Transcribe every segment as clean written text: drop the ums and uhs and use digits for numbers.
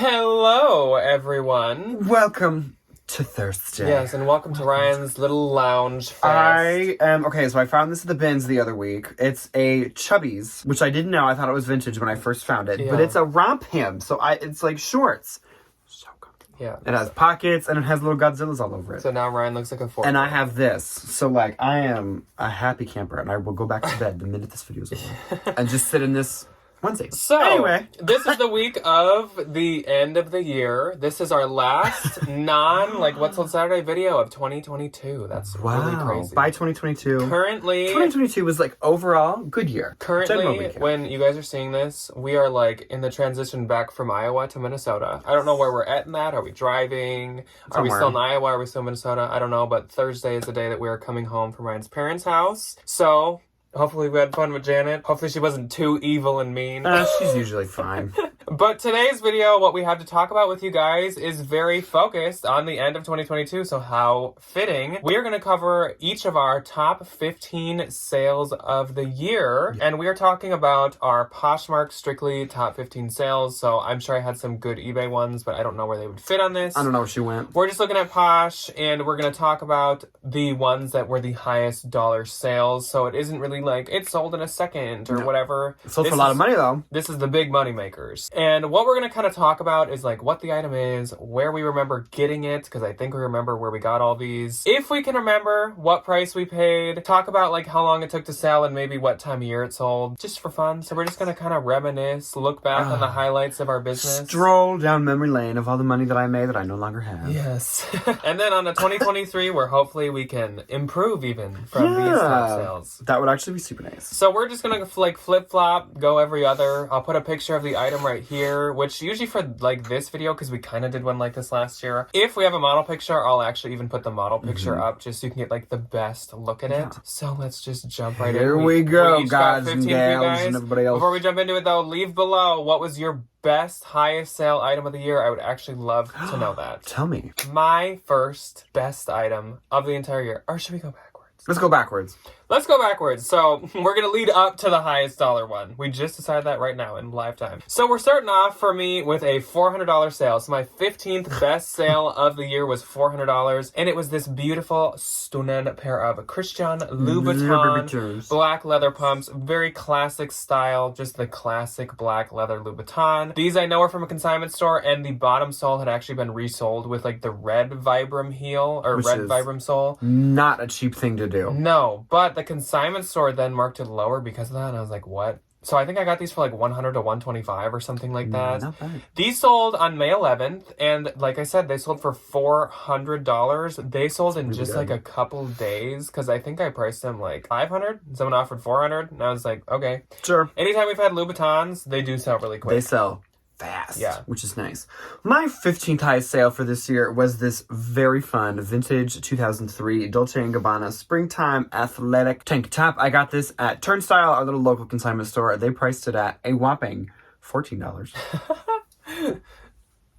Hello, everyone. Welcome to Thursday. Yes, and welcome to Ryan's little lounge fest. So I found this at the bins the other week. It's a Chubbies, which I didn't know. I thought it was vintage when I first found it. Yeah. But it's a romp hem, so it's like shorts. So comfortable. Yeah. It has pockets, and it has little Godzillas all over it. So now Ryan looks like a 4. And I have this. So, like, I am a happy camper, and I will go back to bed the minute this video is over. And just sit in this Wednesday. So, anyway. This is the week of the end of the year. This is our last What's on Saturday video of 2022. That's really crazy. By 2022. Currently, 2022 was, overall, good year. Currently, when you guys are seeing this, we are, in the transition back from Iowa to Minnesota. I don't know where we're at in that. Are we driving? Are we still in Iowa? Are we still in Minnesota? I don't know, but Thursday is the day that we are coming home from Ryan's parents' house. So, hopefully we had fun with Janet. Hopefully she wasn't too evil and mean. She's usually fine. But today's video, what we have to talk about with you guys is very focused on the end of 2022, so how fitting. We are going to cover each of our top 15 sales of the year, and we are talking about our Poshmark strictly top 15 sales, so I'm sure I had some good eBay ones, but I don't know where they would fit on this. I don't know where she went. We're just looking at Posh, and we're going to talk about the ones that were the highest dollar sales, so it isn't really it sold in a second or whatever. It sold for a lot of money, though. This is the big money makers. And what we're going to kind of talk about is what the item is, where we remember getting it, because I think we remember where we got all these. If we can remember what price we paid, talk about how long it took to sell and maybe what time of year it sold, just for fun. So we're just going to kind of reminisce, look back on the highlights of our business. Stroll down memory lane of all the money that I made that I no longer have. Yes. And then on the 2023, where hopefully we can improve even from these top sales. That would actually be super nice. So we're just gonna flip-flop, go every other. I'll put a picture of the item right here, which usually for this video, because we kind of did one like this last year. If we have a model picture, I'll actually even put the model picture up just so you can get the best look at it. So let's just jump right in. Here we go, guys and gals and everybody else. Before we jump into it though, leave below what was your best, highest sale item of the year. I would actually love to know that. Tell me. My first best item of the entire year. Or should we go backwards? Let's go backwards. Let's go backwards. So we're going to lead up to the highest dollar one. We just decided that right now in live time. So we're starting off for me with a $400 sale. So my 15th best sale of the year was $400. And it was this beautiful, stunning pair of Christian Louboutin black leather pumps. Very classic style. Just the classic black leather Louboutin. These I know are from a consignment store. And the bottom sole had actually been resold with the red Vibram heel. Or red Vibram sole. Not a cheap thing to do. No, but the consignment store then marked it lower because of that, and I was like, what? So I think I got these for 100 to 125 or something like that. Not bad. These sold on May 11th, and like I said, they sold for $400. They sold in just a couple days, because I think I priced them $500. Someone offered $400, and I was like, okay. Sure. Anytime we've had Louboutins, they do sell really quick. They sell fast, yeah, which is nice. My 15th highest sale for this year was this very fun vintage 2003 Dolce & Gabbana springtime athletic tank top. I got this at Turnstile, our little local consignment store. They priced it at a whopping $14.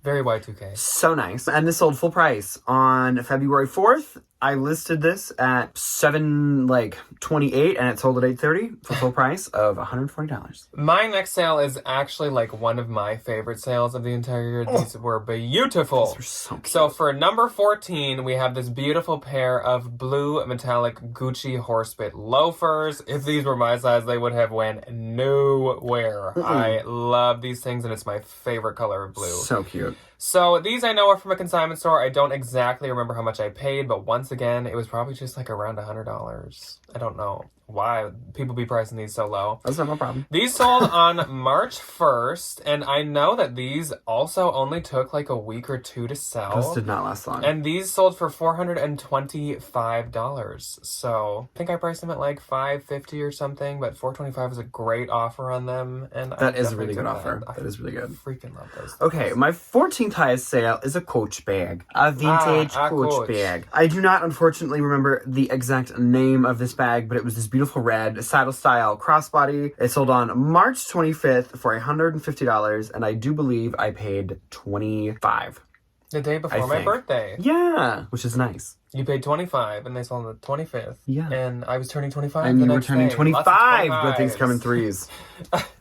Very Y2K. So nice. And this sold full price on February 4th. I listed this at $728 and it sold at $830 for full price of $140. My next sale is actually one of my favorite sales of the entire year. These were beautiful. These are so cute. So for number 14, we have this beautiful pair of blue metallic Gucci horsebit loafers. If these were my size, they would have went nowhere. I love these things, and it's my favorite color of blue. So cute. So these I know are from a consignment store. I don't exactly remember how much I paid, but once again, it was probably just around $100. I don't know why people be pricing these so low. That's not my problem. These sold on March 1st, and I know that these also only took a week or two to sell. Those did not last long. And these sold for $425. So I think I priced them at $550 or something, but $425 was a great offer on them. And that is a really good offer. That is really good. Freaking love those things. Okay, my 14th highest sale is a Coach bag. A vintage Coach bag. I do not, unfortunately, remember the exact name of this bag, but it was this beautiful red saddle style crossbody. It sold on March 25th for $150, and I do believe I paid $25. The day before my birthday. Yeah, which is nice. You paid $25 and they sold on the 25th. Yeah. And I was turning 25 And the you were next turning day. 25. Good things 25s. come in threes.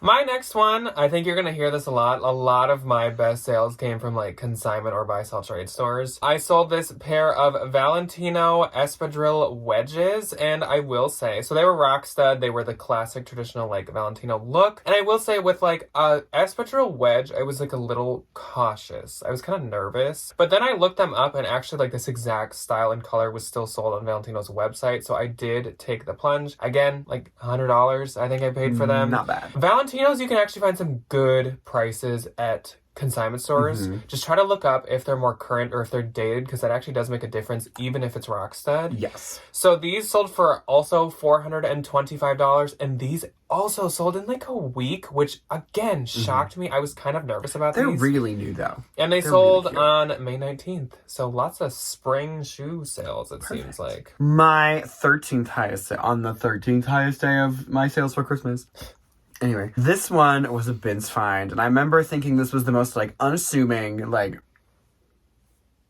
My next one, I think you're going to hear this a lot. A lot of my best sales came from like consignment or buy sell trade stores. I sold this pair of Valentino espadrille wedges, and I will say, so they were rock stud. They were the classic traditional like Valentino look. And I will say with like a espadrille wedge, I was like a little cautious. I was kind of nervous. But then I looked them up, and actually like this exact style and color was still sold on Valentino's website. So I did take the plunge. Again, like $100 I think I paid for them. Not bad. Valentino's, you can actually find some good prices at consignment stores. Just try to look up if they're more current or if they're dated, because that actually does make a difference even if it's rock stud. Yes. So these sold for also $425, and these also sold in like a week, which again shocked me. I was kind of nervous about They're these. really new though. And they They're sold really on May 19th. So lots of spring shoe sales, it seems like. My 13th highest on the 13th highest day of my sales for Christmas. Anyway, this one was a bins find, and I remember thinking this was the most like unassuming, like,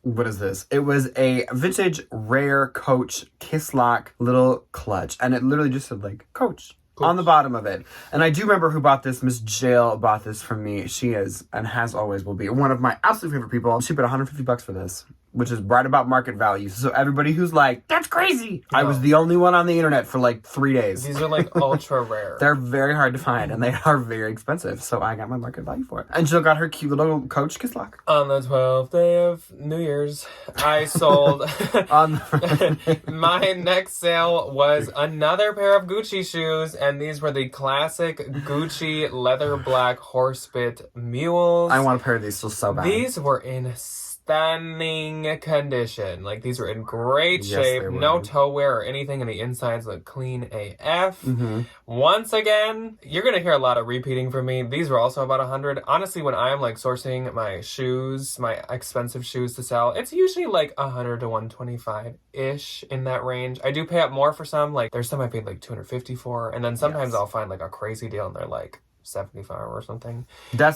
what is this? It was a vintage rare Coach Kiss Lock little clutch, and it literally just said like Coach on the bottom of it. And I do remember who bought this. Miss Jill bought this from me. She is, and has always will be, one of my absolute favorite people. She paid $150 for this, which is right about market value. So everybody who's like, that's crazy. I was the only one on the internet for like 3 days. These are like ultra rare. They're very hard to find, and they are very expensive. So I got my market value for it. And Jill got her cute little Coach Kiss Lock. On the 12th day of New Year's, I sold... My next sale was another pair of Gucci shoes, and these were the classic Gucci leather black horsebit mules. I want a pair of these so bad. These were in stunning condition. Like, these were in great Yes, shape. they were. No toe wear or anything, and the insides look clean AF. Once again, you're gonna hear a lot of repeating from me. These were also about 100. Honestly, when I'm like sourcing my shoes, my expensive shoes to sell, it's usually like 100 to 125-ish in that range. I do pay up more for some. Like, there's some I paid like 250 for, and then sometimes I'll find like a crazy deal and they're like 75 or something.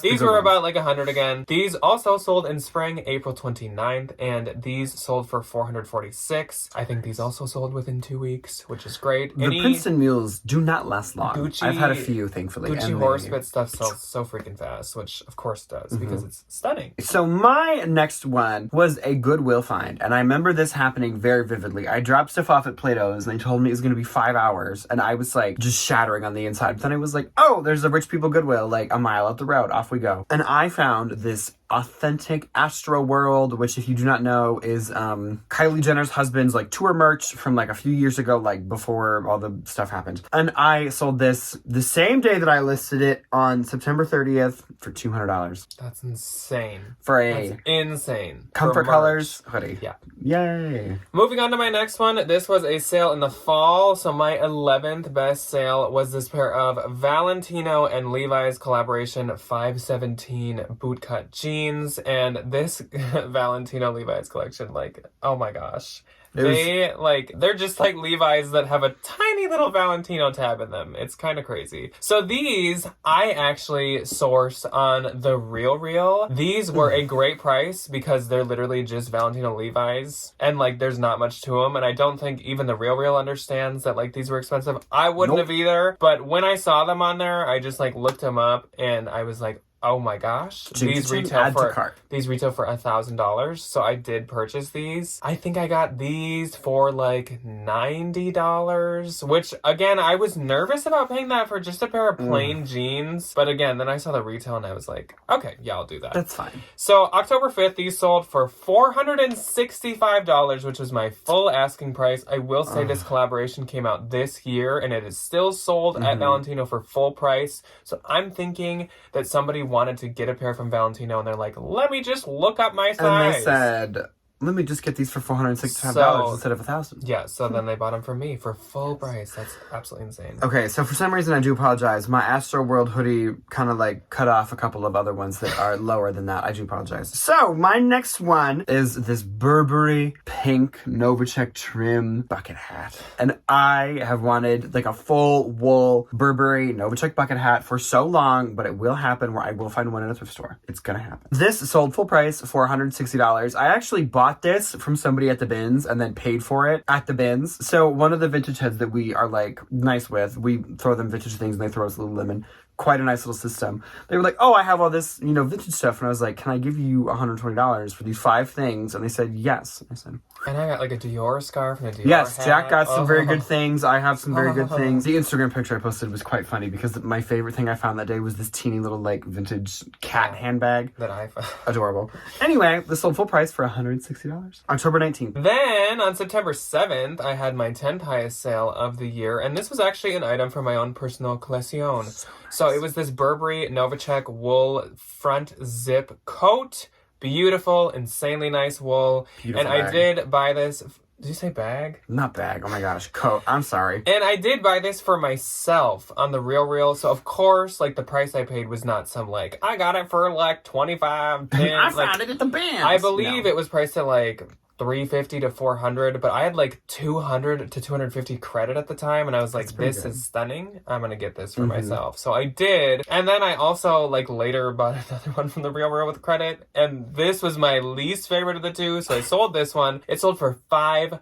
These were about like 100 again. These also sold in spring, April 29th, and these sold for $446. I think these also sold within 2 weeks, which is great. The Princeton mules do not last long. Gucci, I've had a few, thankfully. Gucci horsebit stuff sells so freaking fast, which of course does, because it's stunning. So my next one was a Goodwill find, and I remember this happening very vividly. I dropped stuff off at Plato's, and they told me it was going to be 5 hours, and I was like just shattering on the inside. But then I was like, oh, there's a Rich People Goodwill like a mile up the road. Off we go. And I found this authentic Astro World, which if you do not know is Kylie Jenner's husband's like tour merch from like a few years ago, like before all the stuff happened. And I sold this the same day that I listed it on September 30th for $200. That's insane. For a That's insane. Comfort For Colors merch. hoodie. Yeah. Yay. Moving on to my next one. This was a sale in the fall. So my 11th best sale was this pair of Valentino and Levi's collaboration 517 bootcut jeans. And this Valentino Levi's collection, like, oh my gosh. They're just like Levi's that have a tiny little Valentino tab in them. It's kind of crazy. So these, I actually sourced on The RealReal. These were a great price because they're literally just Valentino Levi's. And like, there's not much to them. And I don't think even The RealReal understands that like these were expensive. I wouldn't have either. But when I saw them on there, I just like looked them up and I was like, oh my gosh, these retail for $1,000. So I did purchase these. I think I got these for like $90, which again, I was nervous about paying that for just a pair of plain jeans. But again, then I saw the retail and I was like, okay, yeah, I'll do that. That's fine. So October 5th, these sold for $465, which was my full asking price. I will say this collaboration came out this year and it is still sold at Valentino for full price. So I'm thinking that somebody wanted to get a pair from Valentino and they're like, let me just look up my size. And they said, let me just get these for $465 instead of $1,000. Yeah, so then they bought them from me for full price. That's absolutely insane. Okay, so for some reason I do apologize. My Astro World hoodie kind of like cut off a couple of other ones that are lower than that. I do apologize. So my next one is this Burberry pink Novacek trim bucket hat. And I have wanted like a full wool Burberry Novacek bucket hat for so long, but it will happen where I will find one in a thrift store. It's gonna happen. This sold full price for $160. I actually bought bought this from somebody at the bins and then paid for it at the bins. So one of the vintage heads that we are like nice with, we throw them vintage things and they throw us a little lemon. Quite a nice little system. They were like, oh, I have all this, vintage stuff. And I was like, can I give you $120 for these 5 things? And they said, yes. I said, and I got like a Dior scarf and a Dior yes, hat. Jack got some very good things. I have some very good things. The Instagram picture I posted was quite funny because my favorite thing I found that day was this teeny little like vintage cat handbag. That I found. Adorable. Anyway, this sold full price for $160. October 19th. Then on September 7th, I had my 10th highest sale of the year. And this was actually an item from my own personal collection. So it was this Burberry Novacek wool front zip coat. Beautiful, insanely nice wool. Beautiful and bag. I did buy this. Did you say bag? Not bag. Oh my gosh. Coat. I'm sorry. And I did buy this for myself on the Real. So of course, like the price I paid was not some like, I got it for like 25, 10. I found it at the band. I believe it was priced at like $350 to $400, but I had like $200 to $250 credit at the time, and I was like, this is stunning. I'm gonna get this for myself. So I did. And then I also like later bought another one from the Real with credit, and this was my least favorite of the two, so I sold this one. It sold for $500.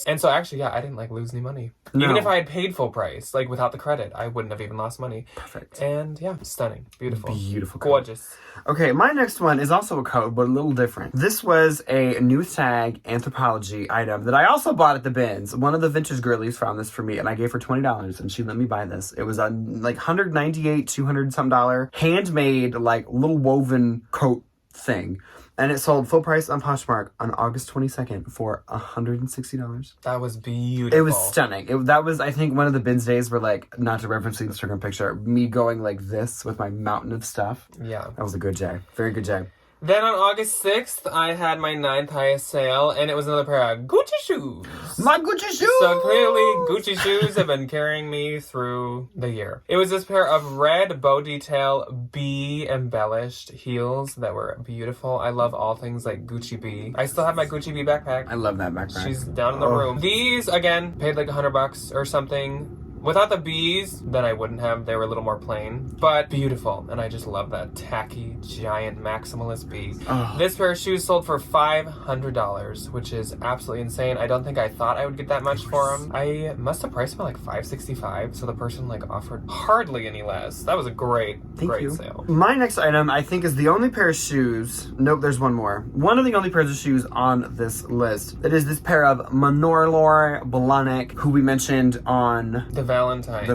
And so actually, yeah, I didn't like lose any money. No. Even if I had paid full price, like without the credit, I wouldn't have even lost money. Perfect. And yeah, stunning. Beautiful. Beautiful coat. Gorgeous. Okay, my next one is also a coat, but a little different. This was a new tag Anthropologie item that I also bought at the bins. One of the vintage girlies found this for me, and I gave her $20, and she let me buy this. It was a like $198, $200-some handmade, like little woven coat thing. And it sold full price on Poshmark on August 22nd for $160. That was beautiful. It was stunning. That was, I think, one of the bins days where, like, not to reference the Instagram picture, me going like this with my mountain of stuff. Yeah. That was a good day. Very good day. Then on August 6th, I had my 9th highest sale, and it was another pair of Gucci shoes. My Gucci shoes! So clearly, Gucci shoes have been carrying me through the year. It was this pair of red bow detail bee embellished heels that were beautiful. I love all things like Gucci bee. I still have my Gucci bee backpack. I love that backpack. She's down in the room. These, again, paid like $100 or something. Without the bees, then I wouldn't have. They were a little more plain, but beautiful. And I just love that tacky, giant, maximalist bee. Oh. This pair of shoes sold for $500, which is absolutely insane. I don't think I thought I would get that much for them. I must have priced them at like $565, so the person like offered hardly any less. That was a great sale. My next item, I think, is the only pair of shoes. Nope, there's one more. One of the only pairs of shoes on this list. It is this pair of Manorlor Blahnik, who we mentioned on The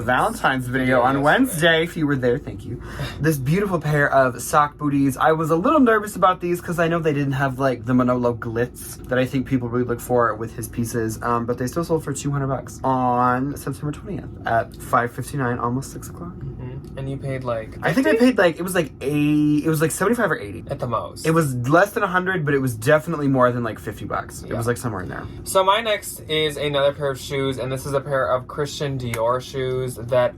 Valentines video on Wednesday. If you were there, thank you. This beautiful pair of sock booties. I was a little nervous about these because I know they didn't have like the Manolo glitz that I think people really look for with his pieces. But they still sold for $200 on September 20th at 5:59, almost 6 o'clock. Mm-hmm. And you paid like 50? I think I paid like it was like 75 or 80 at the most. It was less than 100, but it was definitely more than like $50. It was like somewhere in there. So my next is another pair of shoes, and this is a pair of Christian Dior shoes that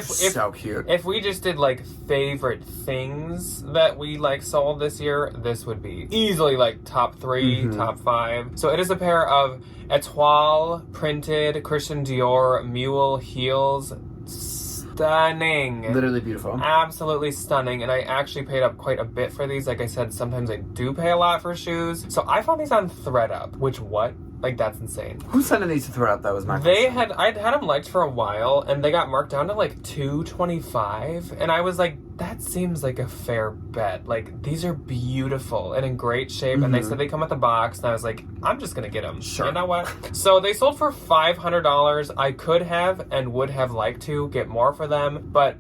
so cute. If we just did like favorite things that we like sold this year, this would be easily like top 3, top 5. So it is a pair of Etoile printed Christian Dior mule heels. Stunning. Literally beautiful. Absolutely stunning. And I actually paid up quite a bit for these. Like I said, sometimes I do pay a lot for shoes. So I found these on ThredUp, which like that's insane. Who sent these to ThredUp? That was my question. I'd had them liked for a while, and they got marked down to like $225, and I was like, that seems like a fair bet. Like, these are beautiful and in great shape, and they said they come with a box, and I was like, I'm just gonna get them. Sure. You know what? So they sold for $500. I could have and would have liked to get more for them, but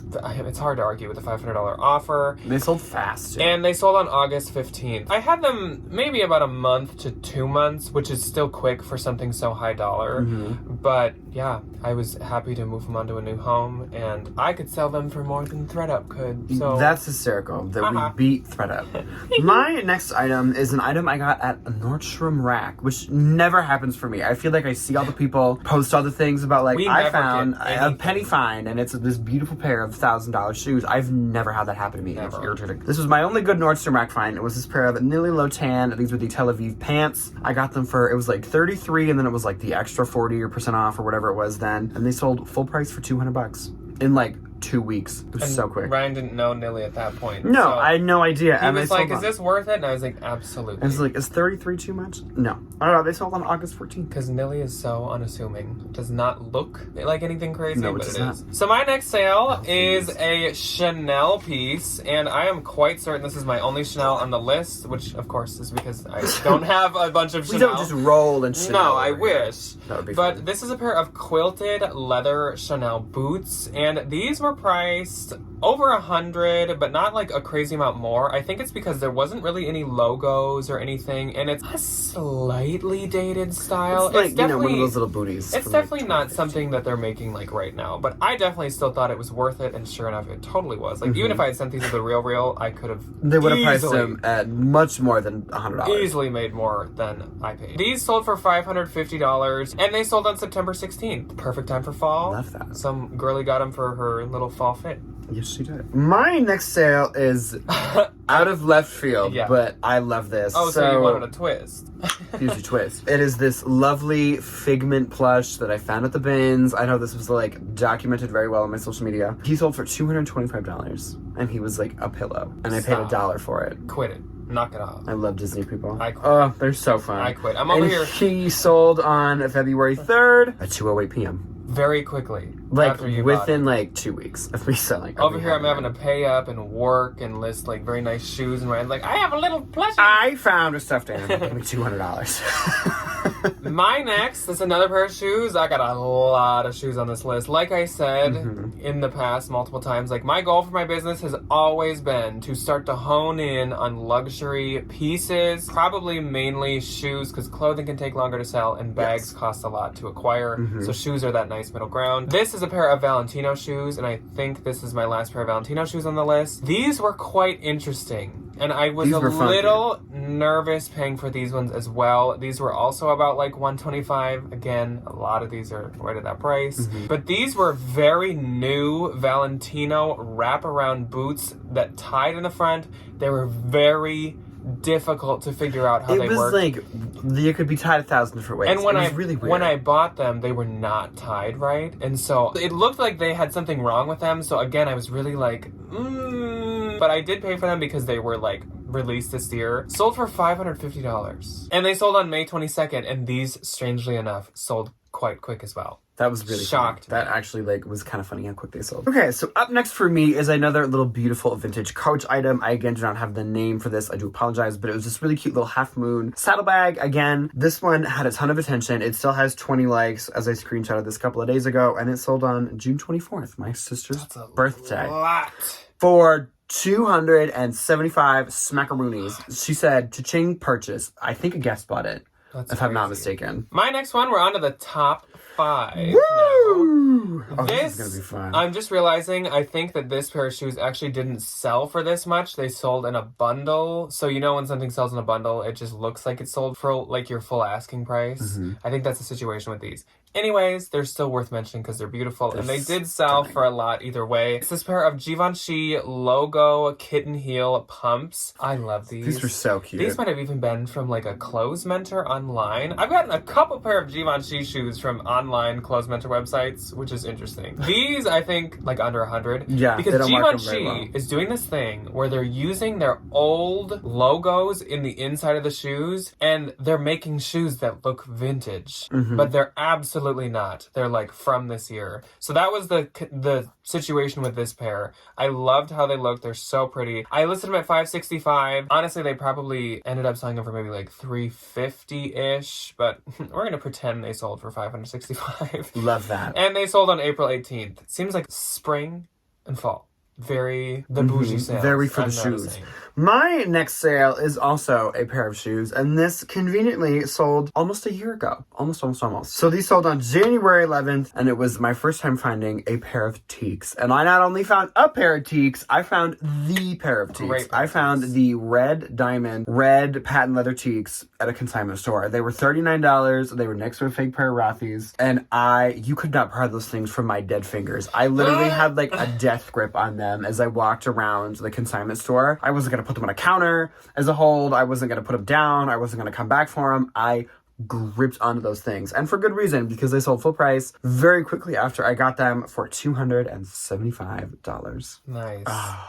it's hard to argue with a $500 offer. They sold fast, too. And they sold on August 15th. I had them maybe about a month to 2 months, which is still quick for something so high dollar. But yeah, I was happy to move them onto a new home, and I could sell them for more than ThredUp could. So that's hysterical that we beat ThredUp. My next item is an item I got at a Nordstrom Rack, which never happens for me. I feel like I see all the people post all the things about like, I found a penny find, and it's this beautiful pair of $1,000 shoes. I've never had that happen to me. It's irritating. This was my only good Nordstrom Rack find. It was this pair of Nili Lotan. These were the Tel Aviv pants. I got them for, it was like $33, and then it was like the extra 40% off or whatever it was then. And they sold full price for $200 in like 2 weeks. It was so quick. Ryan didn't know Nilly at that point. No, so I had no idea. he was like, is this worth it? And I was like, absolutely. I was like, is 33 too much? No. I don't know. They sold on August 14th. Because Nilly is so unassuming. Does not look like anything crazy, No, it but does it not. is. So my next sale is a Chanel piece, and I am quite certain this is my only Chanel on the list, which of course is because I don't have a bunch of Chanel. We don't just roll and Chanel. No, I wish. That would be But fun. this is a pair of quilted leather Chanel boots, and these were priced over 100, but not like a crazy amount more. I think it's because there wasn't really any logos or anything, and it's a slightly dated style. It's like, definitely one of those little booties. It's from, definitely like, not something that they're making like right now, but I definitely still thought it was worth it, and sure enough, it totally was. Like even if I had sent these to the Real, I could have. They would have priced them at much more than $100. Easily made more than I paid. These sold for $550, and they sold on September 16th. Perfect time for fall. Love that. Some girly got them for her little fall fit. Yes, she did. My next sale is out of left field, Yeah. but I love this. Oh, so you wanted a twist. Here's your twist. It is this lovely Figment plush that I found at the bins. I know this was like documented very well on my social media. He sold for $225, and he was like a pillow, and I paid $1 for it. Quit it. Knock it off. I love Disney people. I quit. Oh, they're so fun. I quit. I'm over and here. He sold on February 3rd at 2:08 p.m. Very quickly. Like after you within like 2 weeks of me selling. Over here, I'm having to pay up and work and list like very nice shoes and like I have a little plushie. I found a stuffed animal. Give me $200. My next is another pair of shoes. I got a lot of shoes on this list. Like I said in the past multiple times, like my goal for my business has always been to start to hone in on luxury pieces, probably mainly shoes, because clothing can take longer to sell and bags cost a lot to acquire. So shoes are that nice middle ground. This is a pair of Valentino shoes, and I think this is my last pair of Valentino shoes on the list. These were quite interesting, and I was a little nervous paying for these ones as well. These were also about like $125. Again, a lot of these are right at that price. But these were very new Valentino wraparound boots that tied in the front. They were very difficult to figure out how they worked. It was like they could be tied 1,000 different ways. And when it was really weird. when I bought them, they were not tied right, and so it looked like they had something wrong with them. So again, I was really like, but I did pay for them because they were like released this year. Sold for $550, and they sold on May 22nd. And these, strangely enough, sold quite quick as well. That was really shocked. Funny. That actually like was kind of funny how quick they sold. Okay, so up next for me is another little beautiful vintage coach item. I again do not have the name for this. I do apologize, but it was this really cute little half moon saddlebag. Again, this one had a ton of attention. It still has 20 likes as I screenshotted this a couple of days ago, and it sold on June 24th, my sister's birthday. Lot. For 275 smackaroonies. She said, cha-ching purchase. I think a guest bought it, if I'm not mistaken. My next one, we're on to the top 5. Woo! Oh, this is This, gonna be fun. I'm just realizing, I think that this pair of shoes actually didn't sell for this much. They sold in a bundle. So you know when something sells in a bundle, it just looks like it sold for like your full asking price. I think that's the situation with these. Anyways, they're still worth mentioning because they're beautiful, and they did sell for a lot either way. It's this pair of Givenchy logo kitten heel pumps. I love these. These were so cute. These might have even been from like a clothes mentor online. I've gotten a couple pair of Givenchy shoes from online clothes mentor websites, which is interesting. These, I think, like under 100. Yeah, because they don't mark them very Givenchy well. is doing this thing where they're using their old logos in the inside of the shoes, and they're making shoes that look vintage, but they're absolutely not. They're like from this year. So that was the situation with this pair. I loved how they looked. They're so pretty. I listed them at $565. Honestly, they probably ended up selling them for maybe like $350-ish, but we're gonna pretend they sold for $565. Love that. And they sold on April 18th. Seems like spring and fall. Very the bougie sales. Very for I'm the shoes. noticing. My next sale is also a pair of shoes, and this conveniently sold almost a year ago. Almost. So these sold on January 11th, and it was my first time finding a pair of teaks. And I not only found a pair of teaks, I found the pair of teaks. I found the red diamond, red patent leather teaks at a consignment store. They were $39. They were next to a fake pair of Rothy's, and you could not pry those things from my dead fingers. I literally had like a death grip on them as I walked around the consignment store. I wasn't going to put them on a counter as a hold. I wasn't going to put them down. I wasn't going to come back for them. I gripped onto those things. And for good reason, because they sold full price very quickly after I got them for $275. Nice.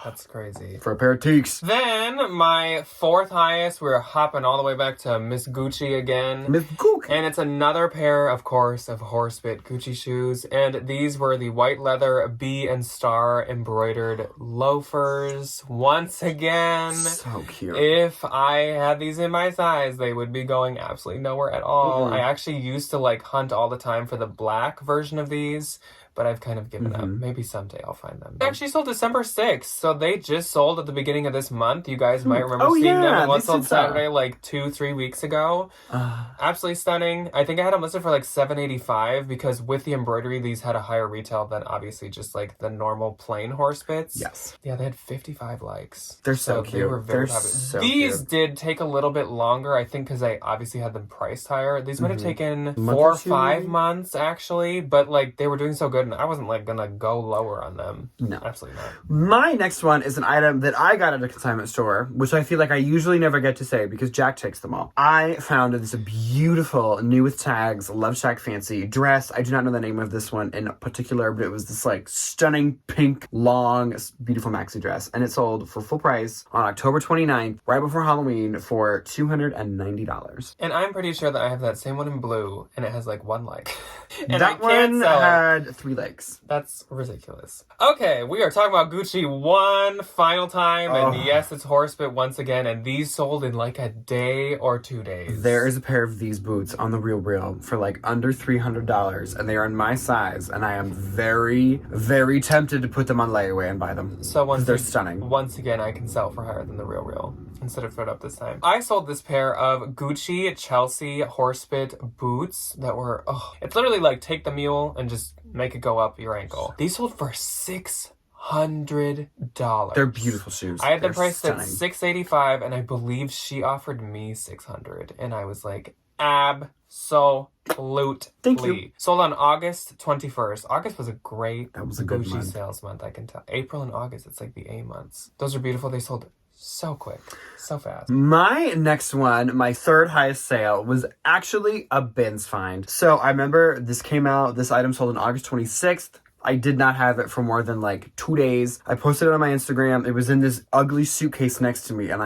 That's crazy. For a pair of teaks. Then, my fourth highest, we're hopping all the way back to Miss Gucci again. Miss Gook. And it's another pair, of course, of horsebit Gucci shoes. And these were the white leather bee and star embroidered loafers. Once again, So cute. if I had these in my size, they would be going absolutely nowhere at all. I actually used to like hunt all the time for the black version of these, but I've kind of given up. Maybe someday I'll find them. They actually sold December 6th, so they just sold at the beginning of this month. You guys might remember seeing them. And one sold Saturday like 2-3 weeks ago. Absolutely stunning. I think I had them listed for like $785 because with the embroidery, these had a higher retail than obviously just like the normal plain horse bits. Yes. Yeah, they had 55 likes. They're so cute. They were very They're popular. so These cute. did take a little bit longer, I think, because I obviously had them priced higher. These might have taken Month 4 or or two, 5 maybe? months, actually, but like they were doing so good, and I wasn't like gonna go lower on them. No. Absolutely not. My next one is an item that I got at a consignment store, which I feel like I usually never get to say because Jack takes them all. I found this beautiful, new with tags, Love Shack fancy dress. I do not know the name of this one in particular, but it was this like stunning pink, long, beautiful maxi dress. And it sold for full price on October 29th, right before Halloween, for $290. And I'm pretty sure that I have that same one in blue, and it has like 1 like. And That I can't one sell it. had 3 legs. That's ridiculous. Okay, we are talking about Gucci one final time, and yes, it's horsebit once again, and these sold in like a day or 2 days. There is a pair of these boots on the Real for like under $300, and they are in my size, and I am very, very tempted to put them on layaway and buy them. So They're stunning. Once again, I can sell for higher than the Real instead of throw it up this time. I sold this pair of Gucci Chelsea horsebit boots that were, it's literally like take the mule and just make it go up your ankle. These sold for $600. They're beautiful shoes. I had them They're priced stunning. at $685, and I believe she offered me $600, and I was like, absolutely. Thank you. Sold on August 21st. August was a great good Gucci month. sales month, I can tell. April and August, it's like the A months. Those are beautiful. They sold so quick, so fast. My next one, my third highest sale, was actually a bins find. So I remember this item sold on August 26th. I did not have it for more than like 2 days. I posted it on my Instagram. It was in this ugly suitcase next to me, and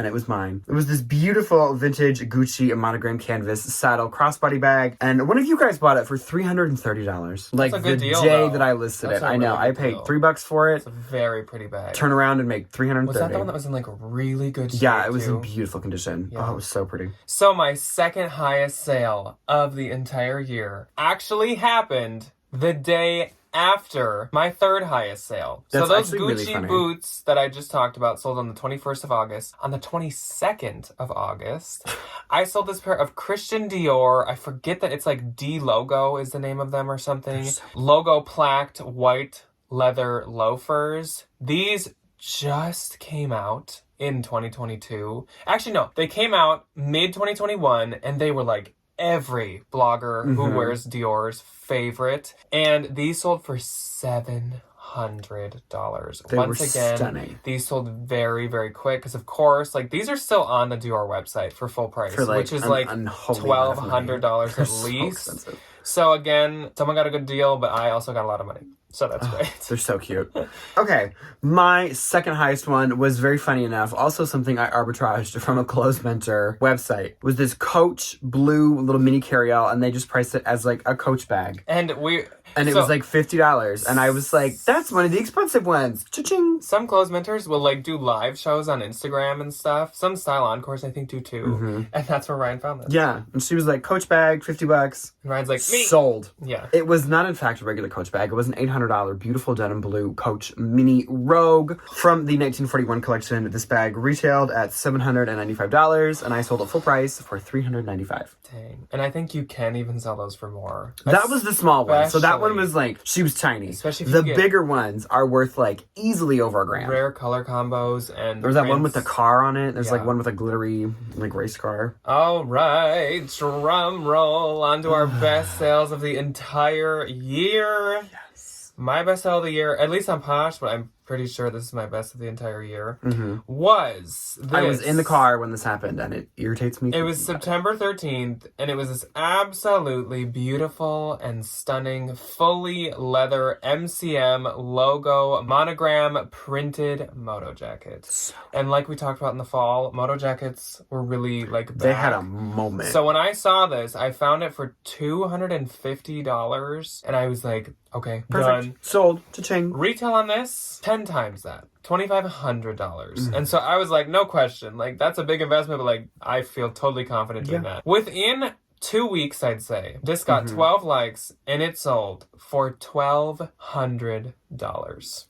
it was mine. It was this beautiful vintage Gucci monogram canvas saddle crossbody bag, and one of you guys bought it for $330. Like a good the deal, day though. that I listed That's it. a I know. really I good paid deal. $3 for it. It's a very pretty bag. Turn around and make $330. Was that the one that was in like really good shape? Yeah, it was too? in beautiful condition. Yeah. Oh, it was so pretty. So my second highest sale of the entire year actually happened the day after my third highest sale. That's so those actually really Gucci funny. boots that I just talked about sold on the 21st of August. On the 22nd of August, I sold this pair of Christian Dior. I forget that it's like D Logo is the name of them or something. Logo plaqued white leather loafers. These just came out in 2022. Actually, no, they came out mid-2021, and they were like every blogger who wears Dior's favorite. And these sold for $700. They Once were again, stunning. these sold very, very quick because, of course, like these are still on the Dior website for full price, For, like, which is an like unholy amount of money. $1,200 They're at so least. expensive. So again, someone got a good deal, but I also got a lot of money. So that's great. They're so cute. Okay, my second highest one was very funny enough. Also something I arbitraged from a Clothes Mentor website. Was this Coach blue little mini carry-all, and they just priced it as like a Coach bag. And it was like $50. And I was like, that's one of the expensive ones. Cha-ching. some clothes mentors will like do live shows on Instagram and stuff. Some style encores I think do too. And that's where Ryan found this. Yeah, and she was like, Coach bag, $50. And Ryan's like, me. Sold. Yeah. It was not, in fact, a regular Coach bag. It was an $800 beautiful denim blue Coach mini Rogue from the 1941 collection. This bag retailed at $795, and I sold it full price for $395. Dang. And I think you can even sell those for more. That was the small one. So that one Especially- was like, she was tiny. Especially if the you get bigger ones are worth like easily over a grand. rare color combos and There's that one with the prints. car on it. There's like Yeah. one with a glittery like race car. All right, drum roll onto our best sales of the entire year. Yes. My best sale of the year, at least on Posh, but I'm pretty sure this is my best of the entire year, Mm-hmm. was this. I was in the car when this happened, and it irritates me. It was September 13th, and it was this absolutely beautiful and stunning, fully leather MCM logo monogram printed moto jacket. And like we talked about in the fall, moto jackets were really like back. They had a moment. So when I saw this, I found it for $250, and I was like, okay, Perfect. done. Sold. Cha-ching. Retail on this, 10 times that. $2,500. And so I was like, no question. Like, that's a big investment, but like, I feel totally confident doing that. Within 2 weeks, I'd say, this got 12 likes, and it sold for $1,200.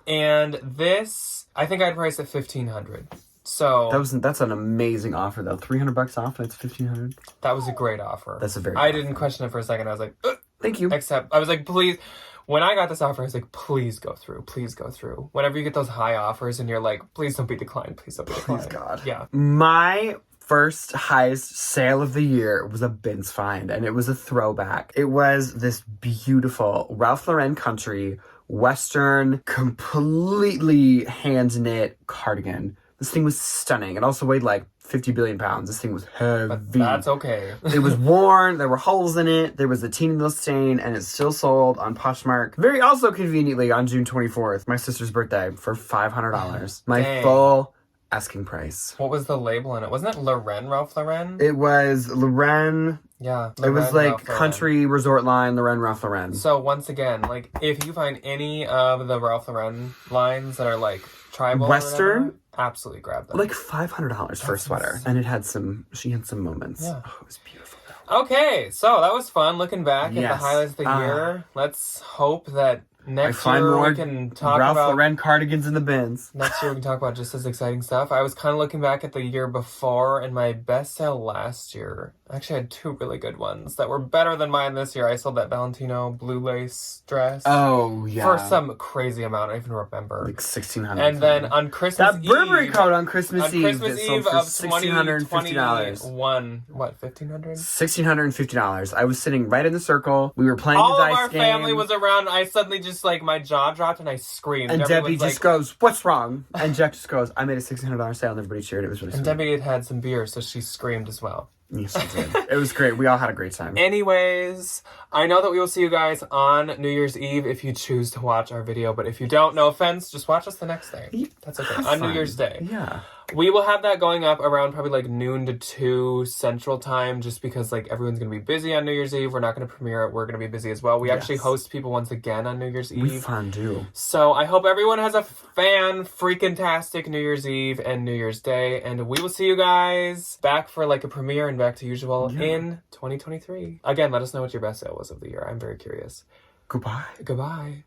And this, I think I'd price it $1,500. So that's an amazing offer though. $300 off and it's $1,500. That was a great offer. That's a very. I didn't question it for a second. I was like, ugh. Thank you. Except I was like, please. When I got this offer, I was like, please go through. Please go through. Whenever you get those high offers and you're like, please don't be declined. Please don't be declined. Please God. Yeah. My first highest sale of the year was a bins find, and it was a throwback. It was this beautiful Ralph Lauren country Western, completely hand knit cardigan. This thing was stunning. It also weighed like 50 billion pounds. This thing was heavy. But that's okay. It was worn. There were holes in it. There was a teeny little stain, and it still sold on Poshmark. Very also conveniently on June 24th, my sister's birthday, for $500. My Dang. full asking price. What was the label on it? Wasn't it Lauren, Ralph Lauren? It was Lauren. Yeah. It was Lauren, like Ralph Lauren. country resort line, Lauren, Ralph Lauren. So once again, like if you find any of the Ralph Lauren lines that are like tribal Western, or whatever, absolutely grab them. like $500 for a sweater, and it had she had some moments. Yeah. Oh, it was beautiful. Okay, so that was fun looking back at the Yes. highlights of the year. Let's hope that I next find year more we can talk Ralph about Lauren cardigans in the bins. next year we can talk about just as exciting stuff. I was kind of looking back at the year before, and my best sale last year, I actually had two really good ones that were better than mine this year. I sold that Valentino blue lace dress. Oh yeah, For some crazy amount, I don't even remember. like $1,600. And then on Christmas that Eve, Burberry coat on Christmas Eve Christmas that sold Eve for of $1,650. what, $1,500? $1,650. I was sitting right in the circle. We were playing All the of dice our game. family was around. I suddenly just like my jaw dropped and I screamed. And Everyone's Debbie just goes, "What's wrong?" And Jack just goes, "I made a $1,600 sale," and everybody cheered. It was really and sweet. Debbie had some beer, so she screamed as well. Yes, she did. It was great. We all had a great time. Anyways, I know that we will see you guys on New Year's Eve if you choose to watch our video, but if you don't, no offense, just watch us the next day. That's okay. Have On New fun. Year's Day. Yeah. We will have that going up around probably like noon to 2 Central Time, just because like everyone's going to be busy on New Year's Eve. We're not going to premiere it. We're going to be busy as well. We actually host people once again on New Year's Eve. We fondue. So I hope everyone has a freaking-tastic New Year's Eve and New Year's Day. And we will see you guys back for like a premiere and back to usual in 2023. Again, let us know what your best sale was of the year. I'm very curious. Goodbye. Goodbye.